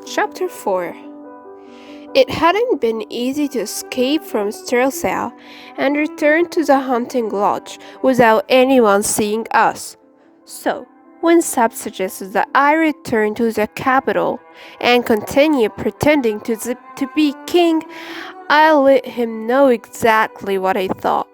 Chapter 4. It hadn't been easy to escape from Stirlsau and return to the hunting lodge without anyone seeing us. So, when Sab suggested that I return to the capital and continue pretending to be king, I let him know exactly what I thought.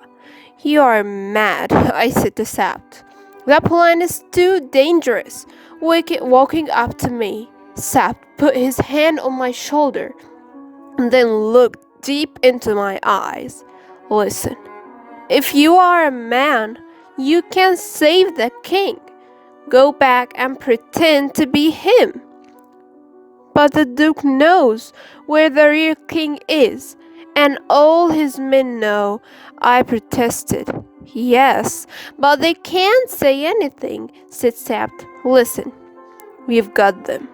"You are mad," I said to Sapt. "That plan is too dangerous." Walking up to me, Sapt put his hand on my shoulder and then looked deep into my eyes. "Listen, if you are a man, you can save the king. Go back and pretend to be him." "But the Duke knows where the real king is, and all his men know," I protested. "Yes, but they can't say anything," said Sapt. "Listen, we've got them.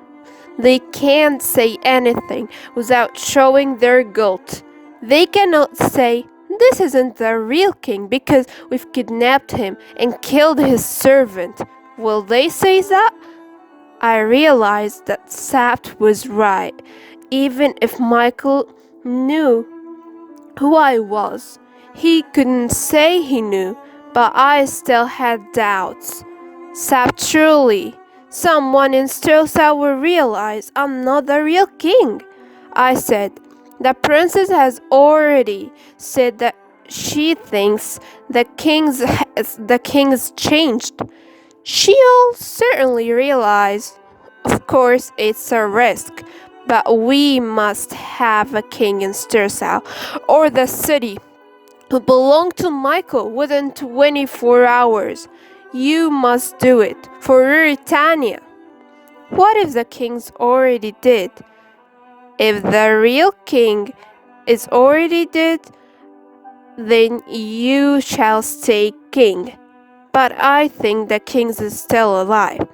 They can't say anything without showing their guilt. They cannot say, 'This isn't the real king because we've kidnapped him and killed his servant.' Will they say that?" I realized that Sapt was right. Even if Michael knew who I was, he couldn't say he knew, but I still had doubts. "Sapt, surely someone in Stirlsau will realize I'm not the real king," I said. "The princess has already said that she thinks the king's changed. She'll certainly realize. Of course, it's a risk, but we must have a king in Stirlsau, or the city who belong to Michael within 24 hours. You must do it for Ruritania." "What if the king's already dead?" "If the real king is already dead, then you shall stay king. But I think the king is still alive,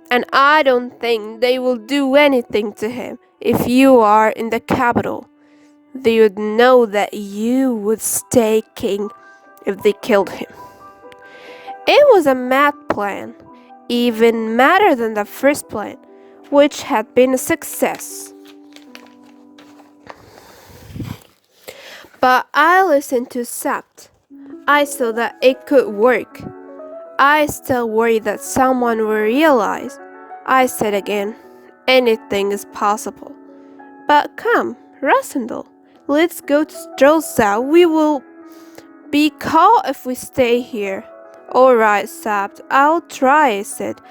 and I don't think they will do anything to him if you are in the capital. They would know that you would stay king if they killed him." It was a mad plan, even madder than the first plan, which had been a success. But I listened to Sapt. I saw that it could work. I still worried that someone would realize. I said again, "Anything is possible." "But come, Rassendal, let's go to Stirlsau. We will be caught if we stay here." "All right, Sapt, I'll try," I said.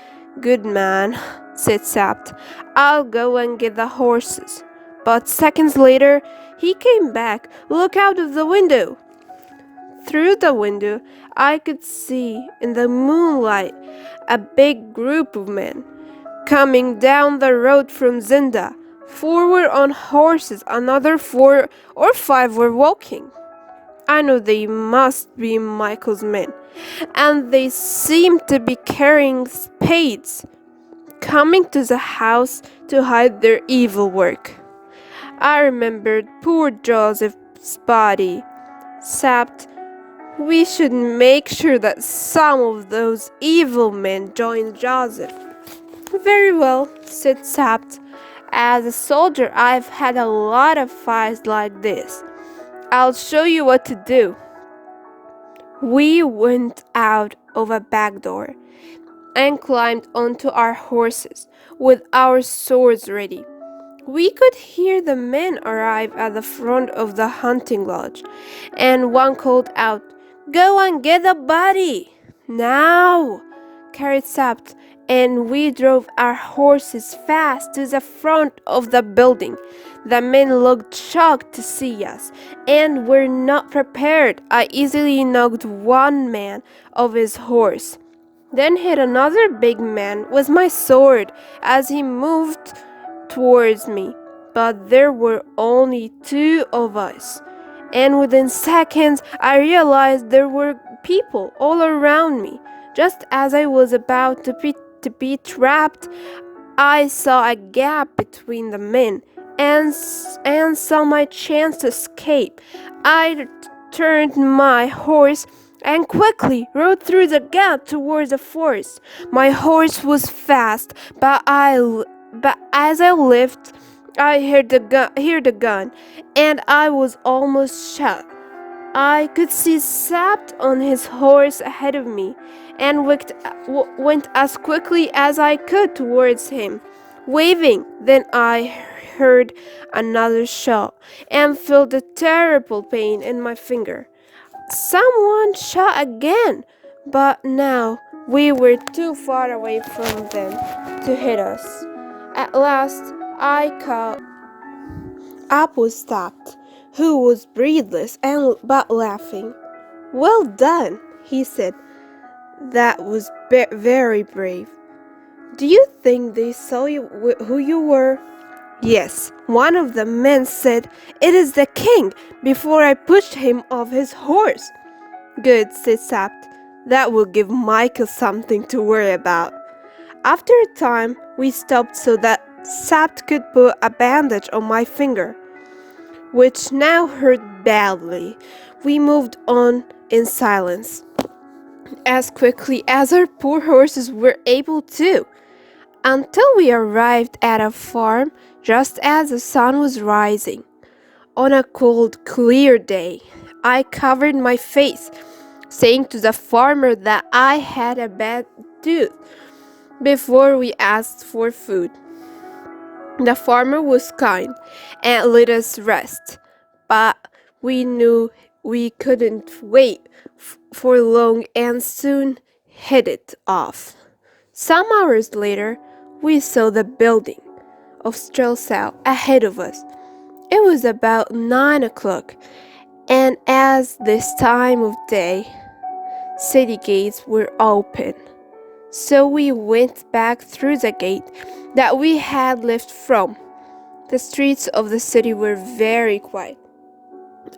"Good man," said Sapt. "I'll go and get the horses." But seconds later, he came back. "Look out of the window." Through the window, I could see in the moonlight a big group of men coming down the road from Zenda. 4 were on horses, another 4 or 5 were walking. I knew they must be Michael's men, and they seemed to be carrying spades, coming to the house to hide their evil work. I remembered poor Joseph's body. Sapt, we should make sure that some of those evil men join Joseph. "Very well," said Sapt. "As a soldier, I've had a lot of fights like this. I'll show you what to do." We went out of a back door and climbed onto our horses with our swords ready. We could hear the men arrive at the front of the hunting lodge, and one called out, "Go and get the body!" "Now!" cried Sapt, and we drove our horses fast to the front of the building. The men looked shocked to see us, and were not prepared. I easily knocked one man off his horse, then hit another big man with my sword as he moved towards me. But there were only 2 of us, and within seconds I realized there were people all around me. Just as I was about to be trapped, I saw a gap between the men and saw my chance to escape. I turned my horse and quickly rode through the gap towards the forest. My horse was fast, but but as I left, I heard the gun, and I was almost shot. I could see Sapt on his horse ahead of me, and went as quickly as I could towards him, waving. Then I heard another shot and felt a terrible pain in my finger. Someone shot again, but now we were too far away from them to hit us. At last, I caught up with Sapt, who was breathless and but laughing. "Well done," he said. "That was very brave. Do you think they saw who you were?" "Yes, one of the men said, 'It is the king,' before I pushed him off his horse." "Good," said Sapt. "That will give Michael something to worry about." After a time, we stopped so that Sapt could put a bandage on my finger, which now hurt badly. We moved on in silence, as quickly as our poor horses were able to, until we arrived at a farm just as the sun was rising. On a cold, clear day, I covered my face, saying to the farmer that I had a bad tooth, before we asked for food. The farmer was kind and let us rest, but we knew we couldn't wait for long and soon headed off. Some hours later, we saw the building of Strelsau ahead of us. It was about 9 o'clock, and as this time of day, city gates were open. So we went back through the gate that we had left from. The streets of the city were very quiet,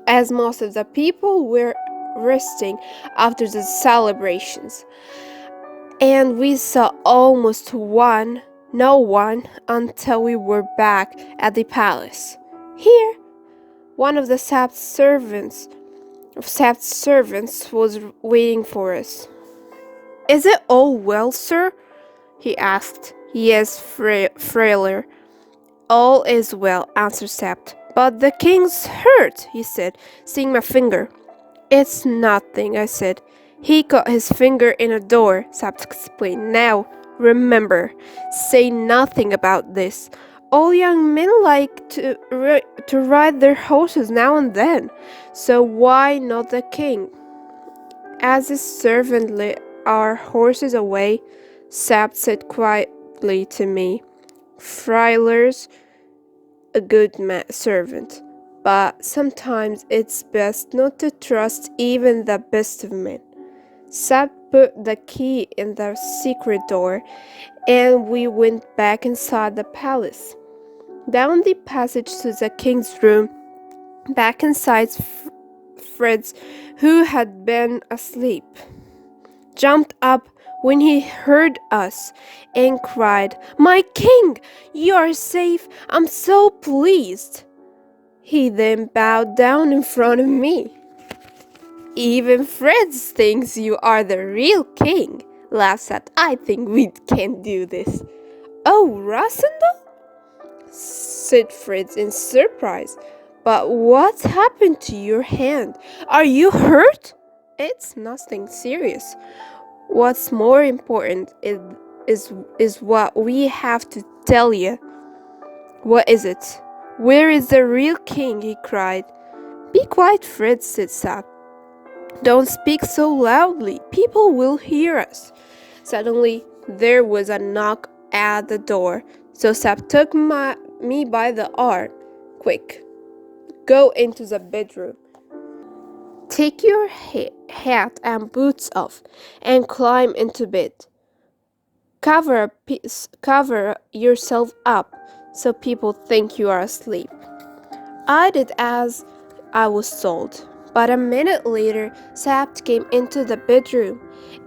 as most of the people were resting after the celebrations, and we saw almost no one until we were back at the palace. Here, one of the Sap's servants was waiting for us. "Is it all well, sir?" he asked. "Yes, Frailer, all is well," answered Sapt. "But the king's hurt," he said, seeing my finger. "It's nothing," I said. "He caught his finger in a door," Sapt explained. "Now, remember, say nothing about this. All young men like to ride their horses now and then, so why not the king?" As his servant led our horses away, Sapt said quietly to me, "Freiler's a good servant, but sometimes it's best not to trust even the best of men." Sapt put the key in the secret door, and we went back inside the palace. Down the passage to the king's room, back inside, Fritz, who had been asleep, jumped up when he heard us and cried, "My king, you are safe! I'm so pleased!" He then bowed down in front of me. "Even Fritz thinks you are the real king," laughed Seth. "I think we can do this." "Oh, Rasendal?" said Fritz in surprise. "But what happened to your hand? Are you hurt?" "It's nothing serious. What's more important is what we have to tell you." "What is it? Where is the real king?" he cried. "Be quiet, Fritz," said Sap. "Don't speak so loudly. People will hear us." Suddenly, there was a knock at the door, so Sap took me by the arm. "Quick, go into the bedroom. Take your hat and boots off and climb into bed. Cover yourself up so people think you are asleep." I did as I was told, but a minute later, Sapt came into the bedroom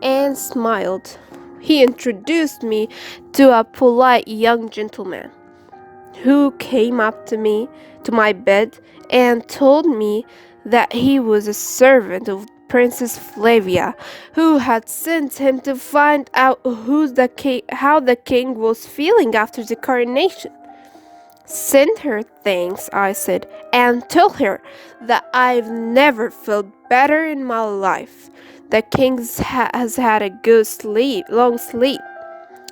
and smiled. He introduced me to a polite young gentleman who came up to my bed and told me that he was a servant of Princess Flavia, who had sent him to find out how the king was feeling after the coronation. Send her thanks, I said, and tell her that I've never felt better in my life. The king has had a long sleep,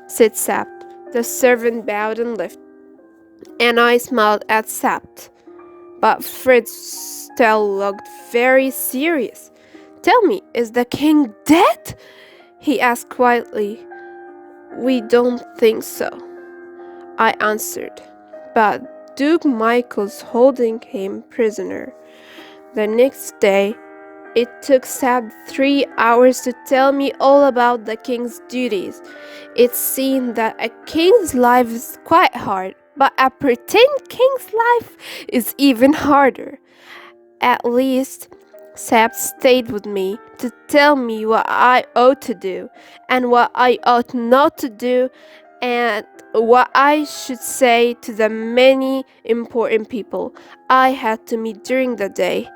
said Sapt. The servant bowed and left, and I smiled at Sapt. But Fritz still looked very serious. Tell me, is the king dead? He asked quietly. We don't think so, I answered. But Duke Michael's holding him prisoner. The next day, it took Sab 3 hours to tell me all about the king's duties. It seemed that a king's life is quite hard, but a pretend king's life is even harder. At least, Sab stayed with me to tell me what I ought to do and what I ought not to do, and what I should say to the many important people I had to meet during the day.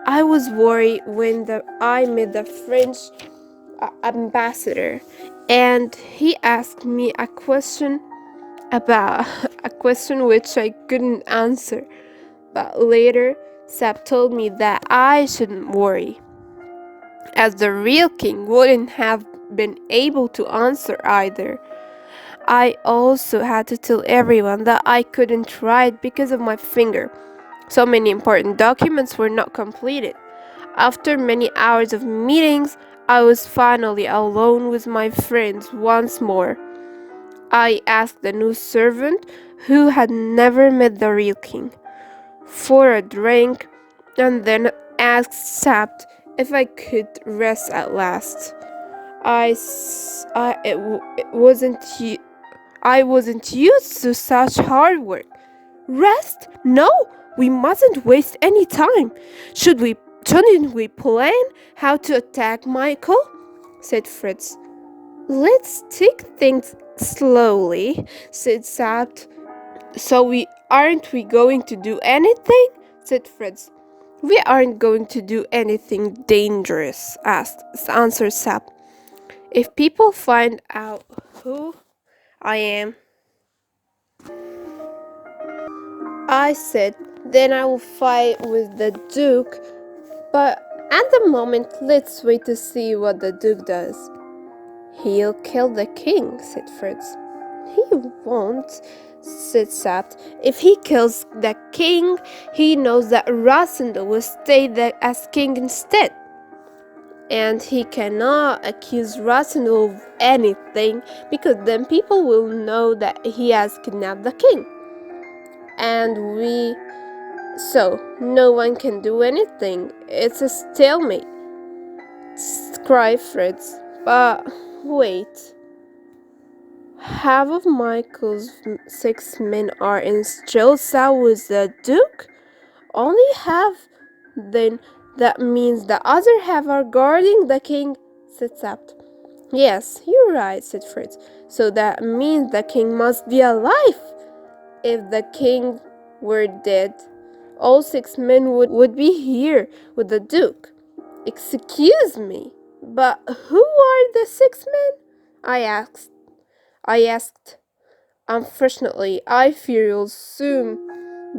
I was worried when I met the French ambassador, and he asked me a question about a question which I couldn't answer. But later, Sap told me that I shouldn't worry, as the real king wouldn't have been able to answer either. I also had to tell everyone that I couldn't write because of my finger. So many important documents were not completed. After many hours of meetings, I was finally alone with my friends once more. I asked the new servant, who had never met the real king, for a drink, and then asked Sapt if I could rest at last. I wasn't used to such hard work. Rest? No, we mustn't waste any time. Shouldn't we plan how to attack Michael? Said Fritz. Let's take things slowly, said Sapt. Aren't we going to do anything? Said Fritz. We aren't going to do anything dangerous, answered Sapt. If people find out who I am, I said, then I will fight with the Duke. But at the moment, let's wait to see what the Duke does. He'll kill the king, said Fritz. He won't, said Sapt. If he kills the king, he knows that Rosendal will stay there as king instead. And he cannot accuse Rosendal of anything, because then people will know that he has kidnapped the king. So no one can do anything. It's a stalemate, cried Fritz. But wait. Half of Michael's 6 men are in Strelsa with the Duke? Only half? Then that means the other half are guarding the king, said Sapt. Yes, you're right, said Fritz. So that means the king must be alive. If the king were dead, all 6 men would be here with the Duke. Excuse me, but who are the 6 men? I asked. Unfortunately, I fear you'll soon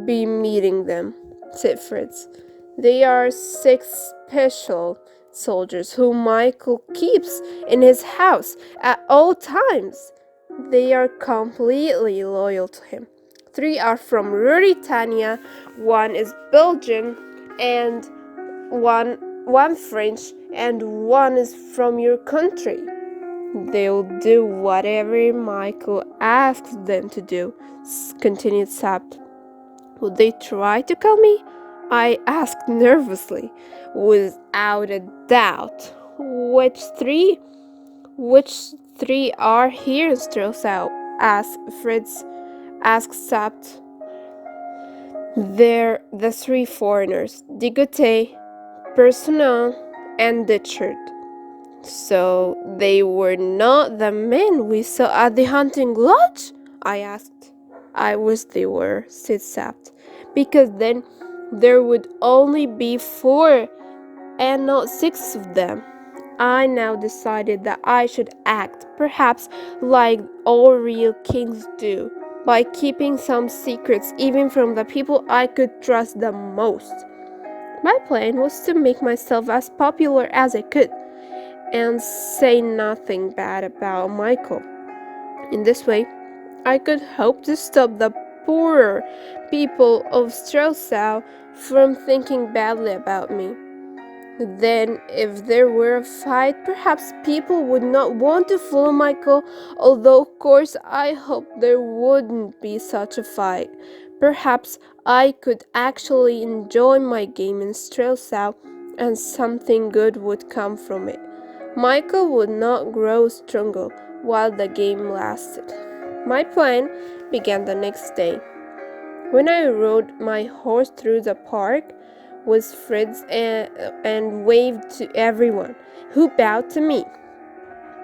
be meeting them, said Fritz. They are 6 special soldiers whom Michael keeps in his house at all times. They are completely loyal to him. 3 are from Ruritania, 1 is Belgian, and one French, and 1 is from your country. They'll do whatever Michael asks them to do, continued Sapt. Would they try to kill me? I asked nervously. Without a doubt. Which 3? Which 3 are here in Strelsa? Asked Sapt. They're the 3 foreigners, Digotet, Personnel, and Ditchard. So they were not the men we saw at the hunting lodge? I asked. I wish they were, said Sapt, because then there would only be 4 and not 6 of them. I now decided that I should act, perhaps like all real kings do, by keeping some secrets even from the people I could trust the most. My plan was to make myself as popular as I could and say nothing bad about Michael. In this way, I could hope to stop the poorer people of Strelsau from thinking badly about me. Then, if there were a fight, perhaps people would not want to follow Michael, although, of course, I hoped there wouldn't be such a fight. Perhaps I could actually enjoy my game in Strelsau, and something good would come from it. Michael would not grow stronger while the game lasted. My plan began the next day. When I rode my horse through the park with Fritz and waved to everyone who bowed to me,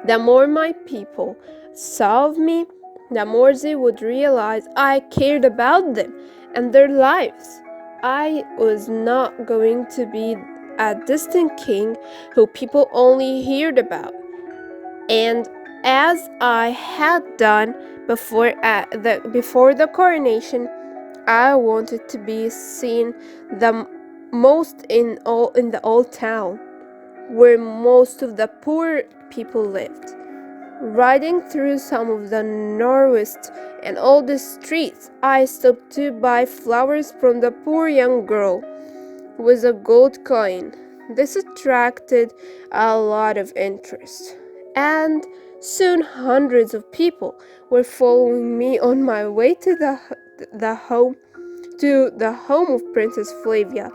the more my people saw of me, the more they would realize I cared about them and their lives. I was not going to be a distant king who people only heard about. And as I had done before the coronation, I wanted to be seen the most in the old town, where most of the poor people lived. Riding through some of the narrowest and oldest streets, I stopped to buy flowers from the poor young girl with a gold coin. This attracted a lot of interest, and soon hundreds of people were following me on my way to the home of Princess Flavia.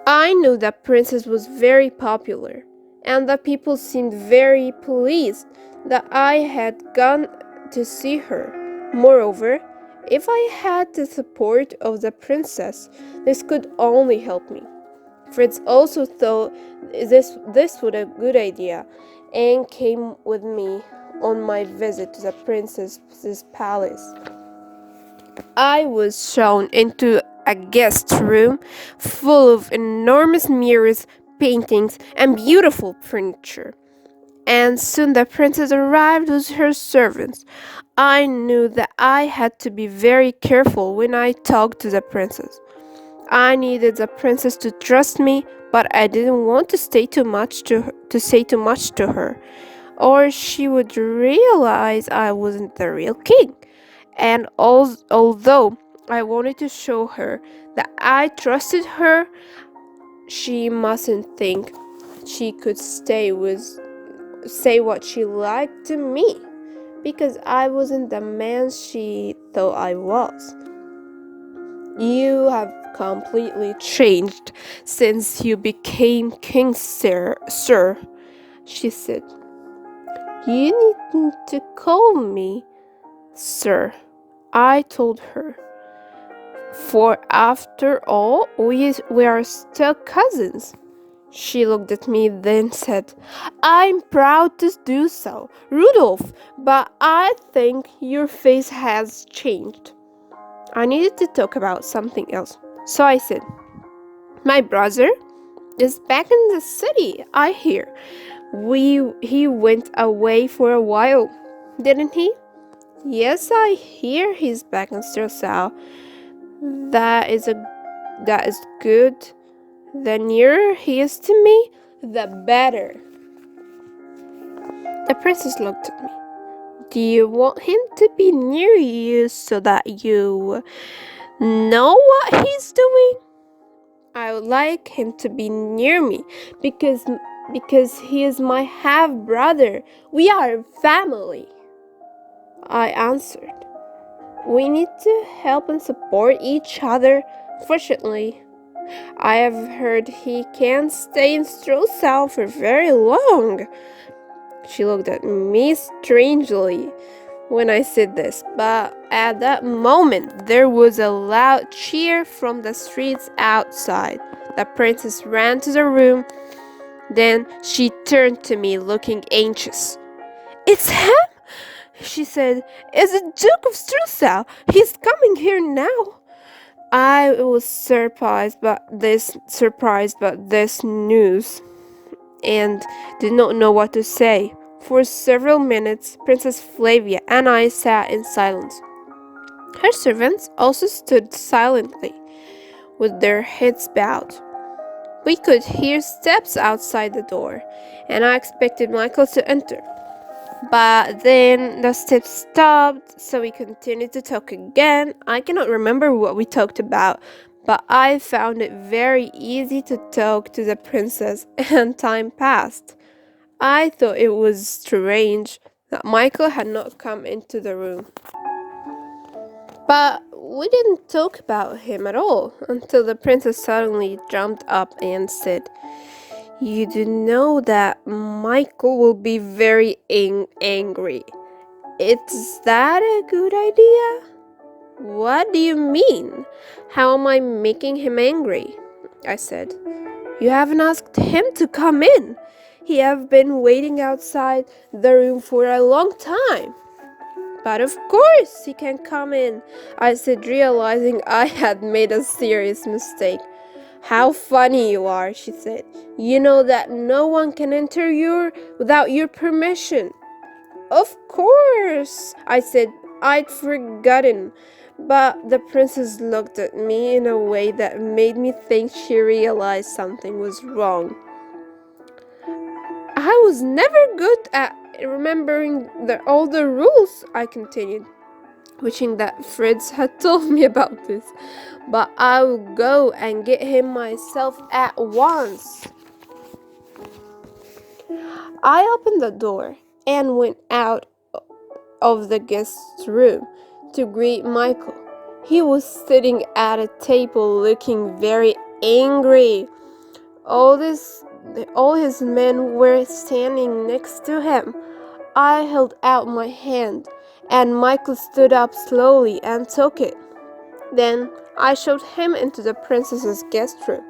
I knew that Princess was very popular, and the people seemed very pleased that I had gone to see her. Moreover, if I had the support of the princess, this could only help me. Fritz also thought this was a good idea and came with me on my visit to the princess's palace. I was shown into a guest room full of enormous mirrors, paintings, and beautiful furniture. And soon the princess arrived with her servants. I knew that I had to be very careful when I talked to the princess. I needed the princess to trust me, but I didn't want to say too much to her, or she would realize I wasn't the real king. And although I wanted to show her that I trusted her, she mustn't think she could say what she liked to me, because I wasn't the man she thought I was. You have completely changed since you became king, sir, she said. You needn't to call me sir, I told her. For after all, we are still cousins. She looked at me, then said, I'm proud to do so, Rudolph, but I think your face has changed. I needed to talk about something else, so I said, my brother is back in the city, I hear. He went away for a while, didn't he? Yes, I hear he's back in Strelsau. That is good. The nearer he is to me, the better. The princess looked at me. Do you want him to be near you so that you know what he's doing? I would like him to be near me because he is my half-brother. We are family, I answered. We need to help and support each other. Fortunately, I have heard he can't stay in Strelsau for very long. She looked at me strangely when I said this, but at that moment there was a loud cheer from the streets outside. The princess ran to the room. Then she turned to me looking anxious. It's him, she said. It's the Duke of Strelsau. He's coming here now. I was surprised by this news and did not know what to say. For several minutes, Princess Flavia and I sat in silence. Her servants also stood silently, with their heads bowed. We could hear steps outside the door, and I expected Michael to enter. But then the steps stopped, so we continued to talk again. I cannot remember what we talked about, but I found it very easy to talk to the princess, and time passed. I thought it was strange that Michael had not come into the room. But we didn't talk about him at all until the princess suddenly jumped up and said, "You do know that Michael will be very angry. Is that a good idea?" "What do you mean? How am I making him angry?" I said. "You haven't asked him to come in. He have been waiting outside the room for a long time." "But of course he can come in," I said, realizing I had made a serious mistake. "How funny you are," she said. "You know that no one can enter without your permission." "Of course," I said. I'd forgotten. But the princess looked at me in a way that made me think she realized something was wrong. "I was never good at remembering all the rules," I continued, wishing that Fritz had told me about this. "But I will go and get him myself at once." I opened the door and went out of the guest's room to greet Michael. He was sitting at a table looking very angry. All his men were standing next to him. I held out my hand, and Michael stood up slowly and took it. Then I showed him into the princess's guest room.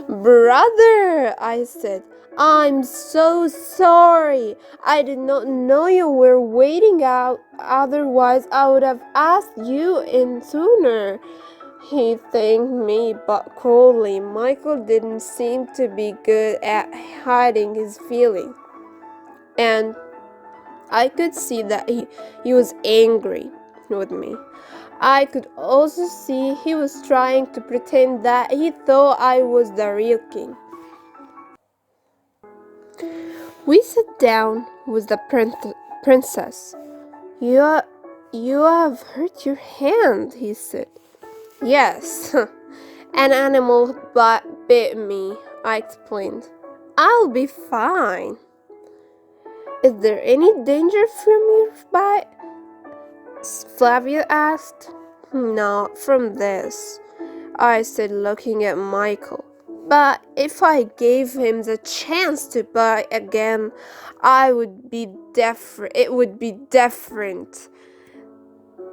"Brother," I said, "I'm so sorry. I did not know you were waiting out. Otherwise, I would have asked you in sooner." He thanked me, but coldly. Michael didn't seem to be good at hiding his feelings, and I could see that he was angry with me. I could also see he was trying to pretend that he thought I was the real king. We sat down with the princess. You have hurt your hand," he said. "Yes, an animal bit me," I explained. "I'll be fine." "Is there any danger from your bite?" Flavia asked. "Not from this," I said, looking at Michael. "But if I gave him the chance to bite again, it would be different."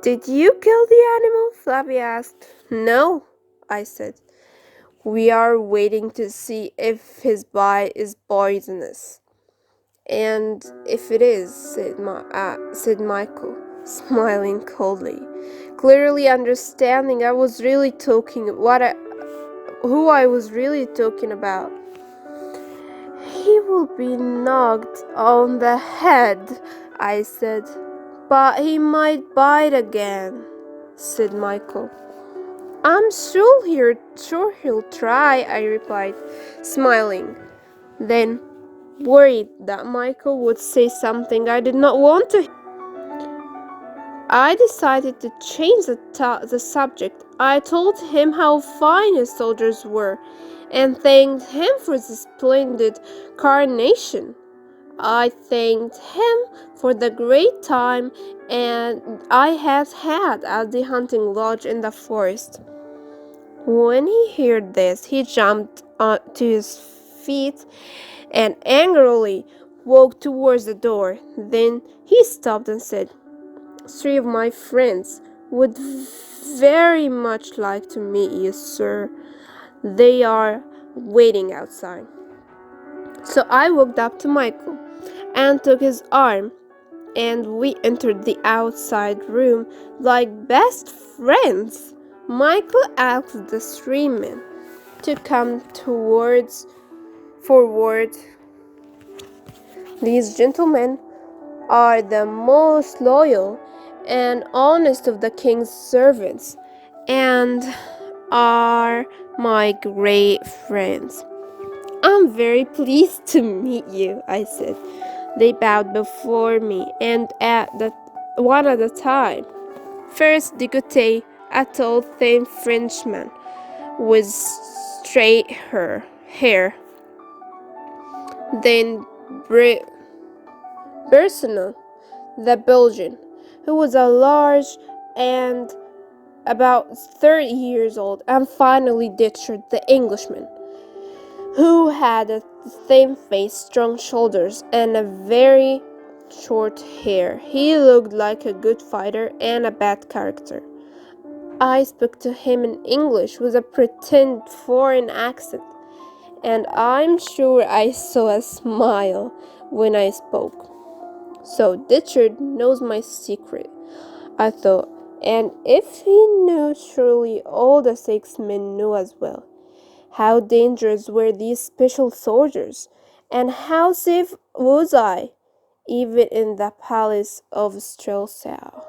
"Did you kill the animal?" Flavia asked. "No," I said. "We are waiting to see if his bite is poisonous." "And if it is," said Michael, smiling coldly, clearly understanding who I was really talking about. "He will be knocked on the head," I said. "But he might bite again," said Michael. "I'm sure he'll try," I replied, smiling. Then, worried that Michael would say something I did not want to hear, I decided to change the subject. I told him how fine his soldiers were and thanked him for the splendid coronation. I thanked him for the great time I had had at the hunting lodge in the forest. When he heard this, he jumped to his feet and angrily walked towards the door. Then he stopped and said, "Three of my friends would very much like to meet you, sir. They are waiting outside." So I walked up to Michael and took his arm, and we entered the outside room like best friends. Michael asked the three men to come towards forward. These gentlemen are the most loyal and honest of the king's servants, and are my great friends. I'm very pleased to meet you, I said. They bowed before me and one at a time. First, Digote, a tall, thin Frenchman with straight hair. Then Bersonel, the Belgian, who was a large and about 30 years old, and finally Ditchard, the Englishman, who had a thin face, strong shoulders, and a very short hair. He looked like a good fighter and a bad character. I spoke to him in English with a pretend foreign accent, and I'm sure I saw a smile when I spoke. So Ditchard knows my secret, I thought, and if he knew, surely all the 6 men knew as well. How dangerous were these special soldiers, and how safe was I, even in the palace of Strelsau?